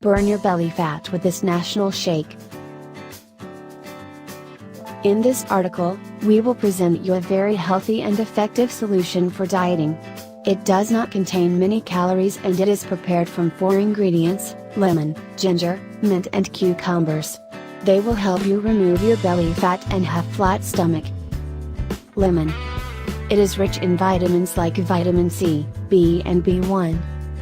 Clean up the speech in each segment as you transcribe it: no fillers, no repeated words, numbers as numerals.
Burn your belly fat with this national shake. In this article, we will present you a very healthy and effective solution for dieting. It does not contain many calories and it is prepared from 4 ingredients: lemon, ginger, mint and cucumbers. They will help you remove your belly fat and have flat stomach. Lemon. It is rich in vitamins like vitamin C, B and B1.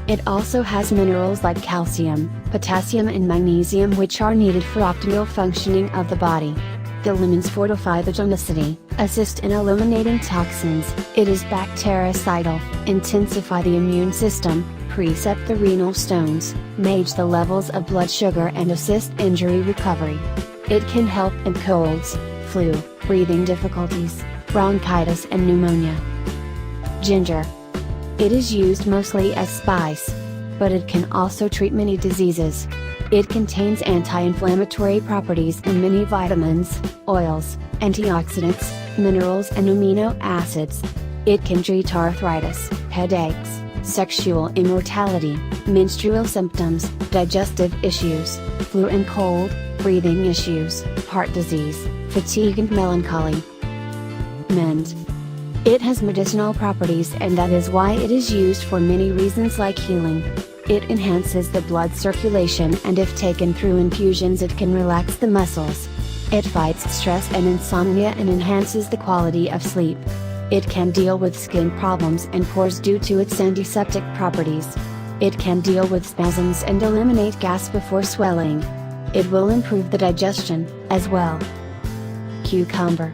It also has minerals like calcium, potassium and magnesium which are needed for optimal functioning of the body. The lemons fortify the tonicity, assist in eliminating toxins, it is bactericidal, intensify the immune system, precept the renal stones, manage the levels of blood sugar and assist injury recovery. It can help in colds, flu, breathing difficulties, bronchitis and pneumonia. Ginger. It is used mostly as spice, but it can also treat many diseases. It contains anti-inflammatory properties and many vitamins, oils, antioxidants, minerals and amino acids. It can treat arthritis, headaches, sexual immortality, menstrual symptoms, digestive issues, flu and cold, breathing issues, heart disease, fatigue and melancholy. Mint. It has medicinal properties and that is why it is used for many reasons like healing. It enhances the blood circulation and if taken through infusions it can relax the muscles. It fights stress and insomnia and enhances the quality of sleep. It can deal with skin problems and pores due to its antiseptic properties. It can deal with spasms and eliminate gas before swelling. It will improve the digestion, as well. Cucumber.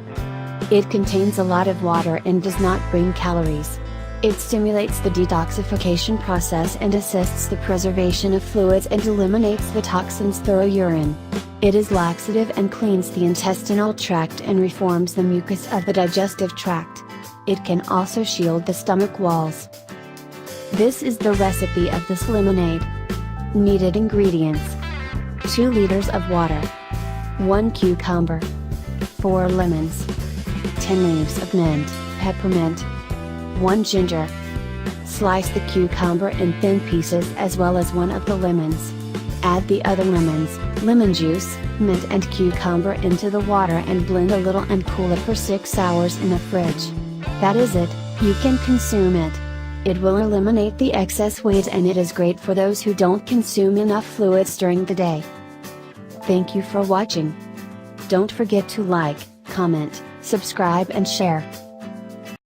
It contains a lot of water and does not bring calories. It stimulates the detoxification process and assists the preservation of fluids and eliminates the toxins through urine. It is laxative and cleans the intestinal tract and reforms the mucus of the digestive tract. It can also shield the stomach walls. This is the recipe of this lemonade. Needed ingredients: 2 liters of water, 1 cucumber, 4 lemons, 10 leaves of mint, peppermint, 1 ginger. Slice the cucumber in thin pieces as well as 1 of the lemons. Add the other lemons, lemon juice, mint and cucumber into the water and blend a little and cool it for 6 hours in the fridge. That is it, you can consume it. It will eliminate the excess weight and it is great for those who don't consume enough fluids during the day. Thank you for watching. Don't forget to like, comment, subscribe and share.